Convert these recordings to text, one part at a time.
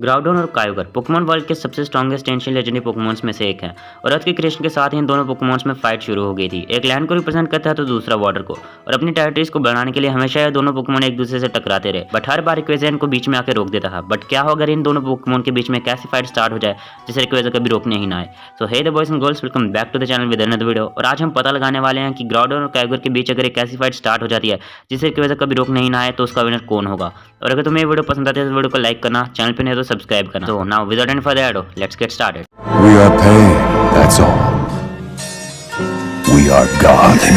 ग्राउडोन और कायोगर Pokemon world के सबसे स्ट्रॉन्गेस्ट एंशिएंट लेजेंडरी पोकेमॉन्स में से एक है और अर्थ के क्रिएशन के साथ ही इन दोनों पोकेमॉन्स में फाइट शुरू हो गई थी। एक लैंड को रिप्रेजेंट करता है तो दूसरा वाटर को, और अपनी टेरिटरीज को बढ़ाने के लिए हमेशा ये दोनों पोकेमॉन एक दूसरे से टकराते रहे, बट हर बार रिक्वेजा इनको बीच में आकर रोक देता था। बट क्या हो अगर इन दोनों पोकेमॉन के बीच में एक ऐसी फाइट स्टार्ट हो जाए जिसे रिक्वेजा कभी रोकने ही ना आए। So hey the boys and girls, welcome back to the channel with another video. और आज हम पता लगाने वाले हैं कि ग्राउडोन और कायोगर के बीच अगर एक ऐसी फाइट स्टार्ट हो जाती है जिसे रिक्वेजा कभी रोकने ही ना आए तो उसका विनर कौन होगा। और अगर तुम्हें ये वीडियो पसंद आती है तो वीडियो को लाइक करना, चैनल पे नहीं तो सब्सक्राइब करना। तो now without any further ado, let's get started. We are pain, that's all. We are God.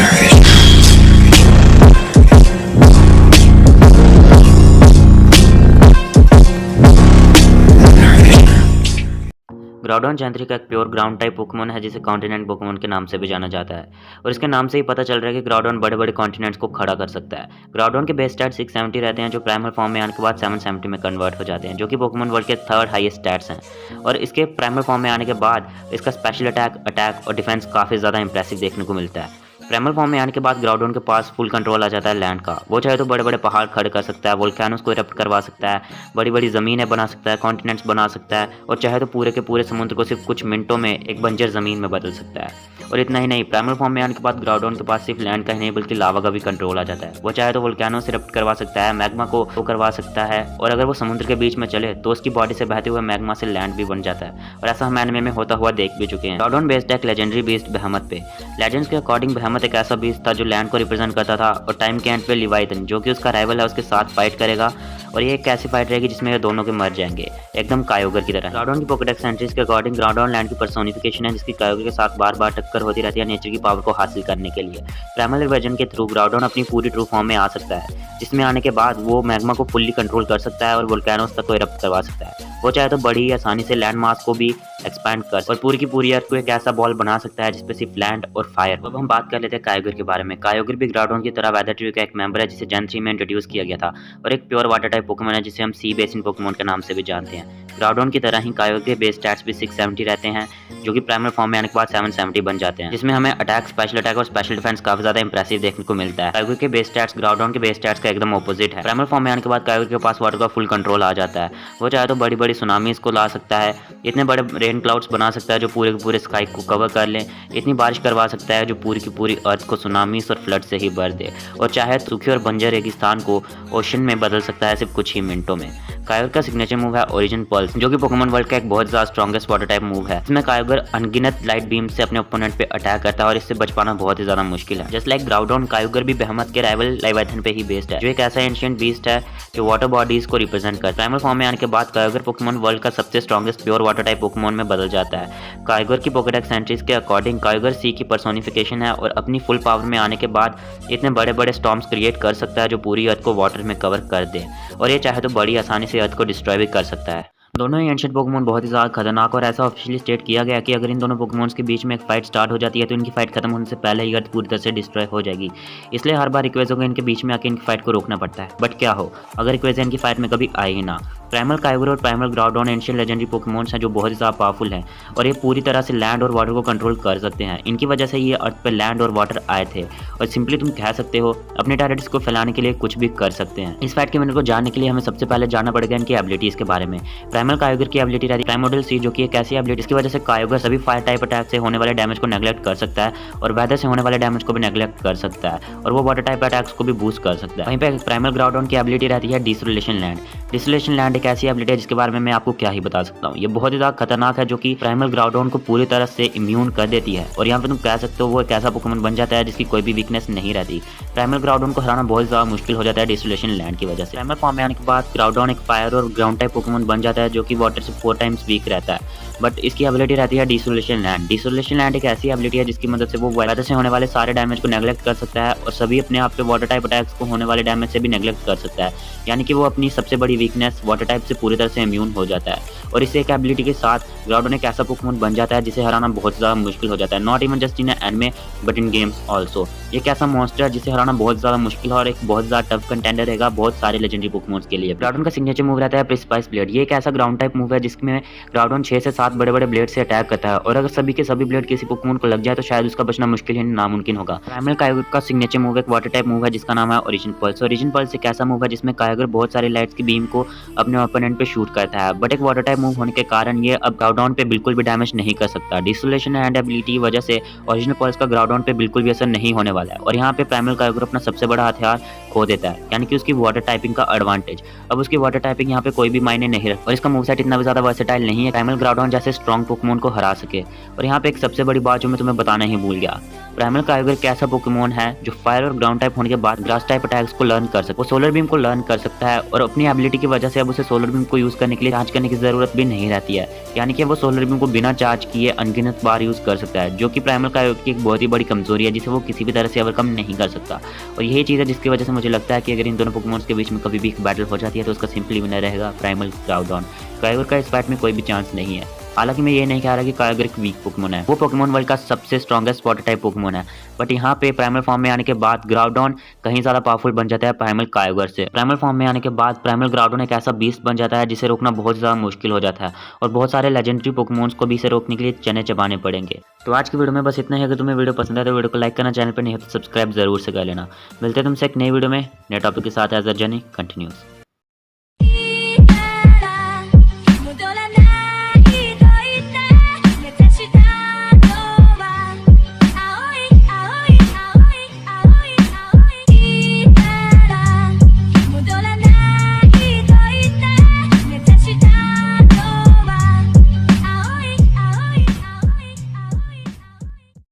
ग्राउडोन जैंथरी का एक प्योर ग्राउंड टाइप पोकेमॉन है जिसे कॉन्टिनेंट पोकेमॉन के नाम से भी जाना जाता है, और इसके नाम से ही पता चल रहा है कि ग्राउडोन बड़े बड़े कॉन्टिनेंट्स को खड़ा कर सकता है। ग्राउडोन के बेस स्टैट्स 670 रहते हैं जो प्राइमल फॉर्म में आने के बाद 770 में कन्वर्ट हो जाते हैं, जो कि पोकेमॉन वर्ल्ड के थर्ड हाईएस्ट स्टैट्स हैं। और इसके प्राइमल फॉर्म में आने के बाद इसका स्पेशल अटैक और डिफेंस काफ़ी ज़्यादा इंप्रेसिव देखने को मिलता है। प्राइमल फॉर्म में आने के बाद ग्राउडोन के पास फुल कंट्रोल आ जाता है लैंड का। वो चाहे तो बड़े बड़े पहाड़ खड़े कर सकता है, वोल्केनोस को इरप्ट करवा सकता है, बड़ी बड़ी ज़मीनें बना सकता है, कॉन्टिनेंट्स बना सकता है, और चाहे तो पूरे के पूरे समुद्र को सिर्फ कुछ मिनटों में एक बंजर ज़मीन में बदल सकता है। और इतना ही नहीं, प्राइमल फॉर्म में आने के बाद ग्राउडोन के पास सिर्फ लैंड का ही नहीं बल्कि लावा का भी कंट्रोल आ जाता है। वो चाहे तो वोल्केनोस इरप्ट करवा सकता है, मैग्मा को करवा सकता है, और अगर वो समुद्र के बीच में चले तो उसकी बॉडी से बहते हुए मैग्मा से लैंड भी बन जाता है। और ऐसा हम एनिमे में होता हुआ देख भी चुके हैं। ग्राउडोन बेस्ड एक लेजेंडरी बीस्ट बेहेमथ पे। लेजेंड्स के अकॉर्डिंग बेहेमथ एक ऐसा बीस्ट था जो लैंड को रिप्रेजेंट करता था, और टाइम के एंड पे लिवाइथन जो कि उसका राइवल है उसके साथ फाइट करेगा, और ये एक ऐसी फाइट रहेगी जिसमें ये दोनों के मर जाएंगे, एकदम कायोगर की तरह। ग्राउडोन की पोकेडेक्स एंट्रीज के अकॉर्डिंग ग्राउडोन लैंड की पर्सोनिफिकेशन है जिसकी कायोगर के साथ बार बार टक्कर होती रहती है नेचर की पावर को हासिल करने के लिए। प्राइमल रिवर्जन के थ्रू ग्राउडोन अपनी पूरी ट्रू फॉर्म में आ सकता है, जिसमें आने के बाद वो मैग्मा को फुल्ली कंट्रोल कर सकता है और वोल्केनोस तक को इरप्ट करवा सकता है। वो चाहे तो बड़ी आसानी से लैंड मास को भी एक्सपैंड कर और पूरी की पूरी अर्थ को एक ऐसा बॉल बना सकता है जिसपे सिर्फ लैंड और फायर। अब हम बात कर लेते हैं कायोगर के बारे में। कायोगर भी ग्राउडोन की तरह वेदर ट्री का एक मेंबर है जिसे जेन 3 में इंट्रोड्यूस किया गया था, और एक प्योर वाटर टाइप पोकेमॉन है जिसे हम सी बेसिन पोकेमॉन के नाम से भी जानते हैं। ग्राउडोन की तरह ही कायोगर के बेस स्टैट्स भी 670 रहते हैं, जो कि प्राइमल फॉर्म में आने के बाद 770 बन जाते हैं, जिसमें हमें अटैक, स्पेशल अटैक और स्पेशल डिफेंस काफी ज्यादा इंप्रेसिव देखने को मिलता है। कायोगर के बेस स्टैट्स ग्राउडोन के बेस स्टैट्स का एकदम ऑपोजिट है। प्राइमल फॉर्म में आने के बाद कायोगर के पास वाटर का फुल कंट्रोल आ जाता है। वो चाहे तो बड़ी बड़ी सुनामीज को ला सकता है, इतने बड़े रेन क्लाउड्स बना सकता है जो पूरे के पूरे स्काई को कवर कर ले, इतनी बारिश करवा सकता है जो पूरी की पूरी अर्थ को सुनामीज और फ्लड से ही भर दे, और चाहे सूखे और बंजर रेगिस्तान को ओशन में बदल सकता है सिर्फ कुछ ही मिनटों में। कायोगर का सिग्नेचर मूव है ओरिजिन पल्स, जो कि पोकेमॉन वर्ल्ड का एक बहुत ज्यादा स्ट्रॉन्गेस्ट वाटर टाइप मूव है। इसमें कायोगर अनगिनत लाइट बीम से अपने ओपोनेंट पे अटैक करता है और इससे बच पाना बहुत ही ज्यादा मुश्किल है। जस्ट लाइक ग्राउडोन, कायोगर भी बेहेमथ के राइवल लिवाइथन पे ही बेस्ड है, जो एक ऐसा एंशिएंट बीस्ट है जो वाटर बॉडीज को रिप्रेजेंट करता है। प्राइमल फॉर्म में आने के बाद कायोगर पोकेमॉन वर्ल्ड का सबसे strongest pure water type Pokemon में बदल जाता है। कायोगर की पोकेडेक्स एंट्रीज के अकॉर्डिंग कायोगर सी की पर्सोनिफिकेशन है, और अपनी फुल पावर में आने के बाद इतने बड़े बड़े स्टॉर्म्स क्रिएट कर सकता है जो पूरी अर्थ को वाटर में कवर कर दे, और ये चाहे तो बड़ी आसानी से अर्थ को डिस्ट्रॉय भी कर सकता है। दोनों ही एंशिएंट पोकेमॉन बहुत ही ज़्यादा खतरनाक, और ऐसा ऑफिशियली स्टेट किया गया कि अगर इन दोनों पोकेमॉन्स के बीच में एक फाइट स्टार्ट हो जाती है तो इनकी फाइट खत्म होने से पहले ही अर्थ पूरी तरह से डिस्ट्रॉय हो जाएगी। इसलिए हर बार रिक्वेजा को इनके बीच में आके इनकी फाइट को रोकना पड़ता है। बट क्या हो अगर रिक्वेजा इनकी फाइट में कभी आए ही ना। प्राइमल कायोगर और प्राइमल ग्राउडोन एंशिएंट लेजेंडरी पोकेमॉन्स हैं जो बहुत ही ज़्यादा पावरफुल हैं, और ये पूरी तरह से लैंड और वाटर को कंट्रोल कर सकते हैं। इनकी वजह से ये अर्थ पे लैंड और वाटर आए थे, और सिंपली तुम कह सकते हो अपने टेरिटरीज को फैलाने के लिए कुछ भी कर सकते हैं। इस फाइट के विनर को जानने के लिए हमें सबसे पहले जानना पड़ेगा इनकी एबिलिटीज के बारे में। प्राइमल कायोगर की एबिलिटी रहती है प्राइमोर्डियल सी, जो कि एक ऐसी एबिलिटी जिसकी वजह से कायोगर सभी फायर टाइप अटैक से होने वाले डैमेज को नेग्लेक्ट कर सकता है, और वेदर से होने वाले डैमेज को भी नेग्लेक्ट कर सकता है, और वो वाटर टाइप अटैक्स को भी बूस्ट कर सकता है। वहीं पे प्राइमल ग्राउडोन की एबिलिटी रहती है डिसोलेशन लैंड। डिसोलेशन लैंड एक ऐसी एबिलिटी है जिसके बारे में मैं आपको क्या ही बता सकता हूँ। ये बहुत ही ज्यादा खतरनाक है, जो कि प्राइमल ग्राउडोन को पूरी तरह से इम्यून कर देती है, और यहाँ पे तुम कह सकते हो वो एक ऐसा पोकेमॉन बन जाता है जिसकी कोई भी वीकनेस नहीं रहती। प्राइमल ग्राउडोन को हराना बहुत ज्यादा मुश्किल हो जाता है डिसोलेशन लैंड की वजह से। प्राइमल फॉर्म में आने के बाद ग्राउडोन एक फायर और ग्राउंड टाइप पोकेमॉन बन जाता है जो कि वाटर से 4 टाइम्स वीक रहता है, बट इसकी एबिलिटी रहती है डिसोलेशन लैंड। डिसोलेशन लैंड एक ऐसी एबिलिटी है जिसकी मदद से वो वेदर से होने वाले सारे डैमेज को नेग्लेक्ट कर सकता है, और सभी अपने आप पे वाटर टाइप अटैक्स को होने वाले डैमेज से भी नेग्लेक्ट कर सकता है, यानी कि वो अपनी सबसे बड़ी वीकनेस वाटर टाइप से पूरी तरह से इम्यून हो जाता है। और इस एक एबिलिटी के साथ ग्राउडोन एक ऐसा पोकेमॉन बन जाता है जिसे हराना बहुत ज़्यादा मुश्किल हो जाता है, not even just in anime but in games also. एक ऐसा मॉन्स्टर है जिसे हराना बहुत ज़्यादा मुश्किल है और एक बहुत ज़्यादा टफ कंटेंडर रहेगा बहुत सारे लेजेंडरी पोकेमॉन्स के लिए। ग्राउडोन का सिग्नेचर मूव रहता है प्रिस्पाइस ब्लेड। ये एक ऐसा ग्राउंड टाइप मूव है जिसमें ग्राउडॉन 6 से 7 बड़े-बड़े ब्लेड से अटैक करता है और अगर सभी के सभी ब्लेड किसी पोकेमॉन को लग जाए तो शायद उसका बचना मुश्किल ही नामुमकिन होगा। प्राइमल कायोगर का सिग्नेचर मूव एक वाटर टाइप मूव है जिसका नाम है ओरिजिन पल्स। ओरिजिन पल्स एक ऐसा मूव है जिसमें कायोगर बहुत सारे लाइट्स की बीम को अपने ओपोनेंट पे शूट करता है, बट एक वाटर टाइप मूव होने के कारण ये अब ग्राउडॉन पे बिल्कुल भी डैमेज नहीं कर सकता। डिसोलेशन एंड एबिलिटी की वजह से ओरिजिनल पल्स का ग्राउडॉन पे बिल्कुल भी असर नहीं होने वाला है और यहाँ पे प्राइमल कायोगर अपना सबसे बड़ा हथियार खो देता है, यानी कि उसकी वाटर टाइपिंग का एडवांटेज। अब उसकी वाटर टाइपिंग यहाँ पे कोई भी मायने नहीं रखता और इसका मूवसेट इतना भी ज्यादा वर्सेटाइल नहीं है प्राइमल ग्राउडॉन जैसे स्ट्रॉन्ग पोकेमॉन को हरा सके। और यहाँ पे एक सबसे बड़ी बात जो मैं तुम्हें बताना ही भूल गया, प्राइमल कायोगर एक ऐसा पोकेमॉन है जो फायर और ग्राउंड टाइप होने के बाद ग्रास टाइप अटैक्स को लर्न कर सकता है। वो सोलर बीम को लर्न कर सकता है और अपनी एबिलिटी की वजह से अब उसे सोलर बीम को यूज करने के लिए चार्ज करने की जरूरत भी नहीं रहती है, यानी कि वो सोलर बीम को बिना चार्ज किए अनगिनत बार यूज कर सकता है, जो कि प्राइमल कायोगर की एक बहुत ही बड़ी कमजोरी है जिसे वो किसी भी तरह से ओवरकम नहीं कर सकता। और यही चीज़ है जिसकी वजह से मुझे लगता है कि अगर इन दोनों पोकेमॉन्स के बीच में कभी भी एक बैटल हो जाती है तो उसका सिंपली विनर रहेगा प्राइमल ग्राउडॉन। कायोगर का इस फाइट में कोई भी चांस नहीं है। हालांकि मैं ये नहीं कह रहा कि कायोगर एक वीक पोकेमॉन है, वो पोकेमॉन वर्ल्ड का सबसे स्ट्रॉन्गेस्ट वाटर टाइप पोकेमॉन है, बट यहाँ पे प्राइमल फॉर्म में आने के बाद ग्राउडॉन कहीं ज्यादा पावरफुल बन जाता है प्राइमल कायोगर से। प्राइमल फॉर्म में आने के बाद प्राइमल ग्राउडॉन एक ऐसा बीस्ट बन जाता है जिसे रोकना बहुत ज्यादा मुश्किल हो जाता है और बहुत सारे लेजेंडरी पोकेमॉन्स को भी इसे रोकने के लिए चने चबाने पड़ेंगे। तो आज की वीडियो में बस इतना ही। अगर तुम्हें वीडियो पसंद है तो वीडियो को लाइक करना, चैनल पर नहीं हो तो सब्सक्राइब जरूर से कर लेना। मिलते हैं तुमसे एक नई वीडियो में नए टॉपिक के साथ। As a journey continuous.